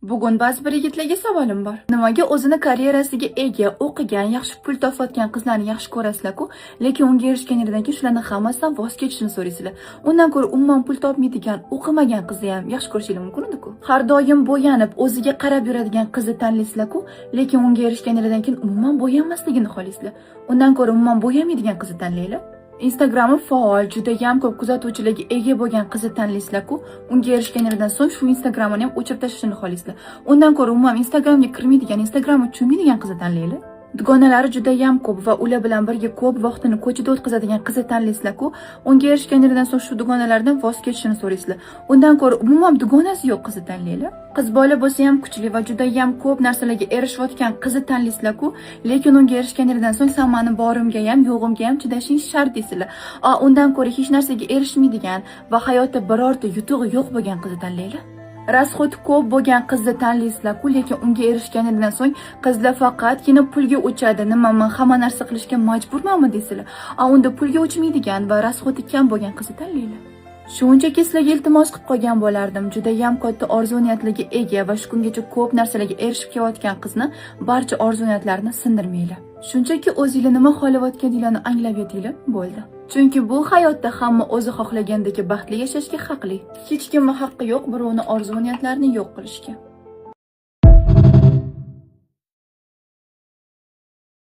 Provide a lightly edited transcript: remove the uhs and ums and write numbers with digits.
Bugun ba'zi bir yigitlarga savolim bor. Nimaga o'zini karyerasiga ega, o'qigan, yaxshi pul topayotgan qizlarni yaxshi ko'rasizlar-ku, lekin unga erishganidan keyin shularning hammasidan voz kechishni so'raysizlar. Undan ko'ra umuman pul topmaydigan, o'qimagan qizni ham yaxshi ko'rishingiz mumkin edi-ku. Har doim bo'yanib, o'ziga qarab yuradigan qizni tanlaysizlar-ku, lekin unga erishganidan keyin umuman bo'yanmasligini xohlaysizlar. Undan ko'ra umuman bo'yamaydigan qizni tanlaylar. Instagram'i faol, juda ham ko'p kuzatuvchilarga ega bo'lgan qizni tanlaysizlar-ku, unga erishganidan so'ng shu Instagram'ini ham o'chirib tashlashni xohlaysizlar. Undan ko'ra umuman Instagramga kirmaydigan, Instagramni tushunmaydigan qizni tanlaylar. Dugonalari juda ham ko'p va ular bilan birga ko'p vaqtini ko'chada o'tkazadigan qizni tanlaysizlar-ku, unga erishganidan so'ng shu dugonalardan voz kechishni so'raysizlar. Undan ko'ra umuman dugonasi yo'q qizni tanlaylar. Qiz bola bo'lsa ham kuchli va juda ham ko'p narsalarga erishayotgan qizni tanlaysizlar-ku, lekin unga erishganidan so'ng sen meni borimga ham, yo'g'imga ham chidashing shart deysizlar. Undan ko'ra hech narsaga erishmaydigan va hayotda birorta yutug'i yo'q bo'lgan qizni tanlaylar. Rasxoti ko'p bo'lgan qizni tanlaysizlar-ku, lekin unga erishganidan so'ng qizlar faqatgina pulga o'chadi. Nima, men hamma narsa qilishga majburmanmi deysizlar. Unda pulga o'chmaydigan va rasxoti kam bo'lgan qizni tanlaylar. Shunchaki sizlarga iltimos qilib qo'ygan bo'lardim. Juda ham katta orzu-niyatlarga ega va shu kungacha ko'p narsalarga erishib kelayotgan qizni barcha orzu-niyatlarini sindirmanglar. Shunchaki o'zingizlar nima xohlayotganinglarni anglab yetinglar, bo'ldi. Chunki bu hayotda hamma o'zi xohlagandagi baxtli yashashga haqli. Hech kimning haqqi yo'q birovning orzu-niyatlarini yo'q qilishga.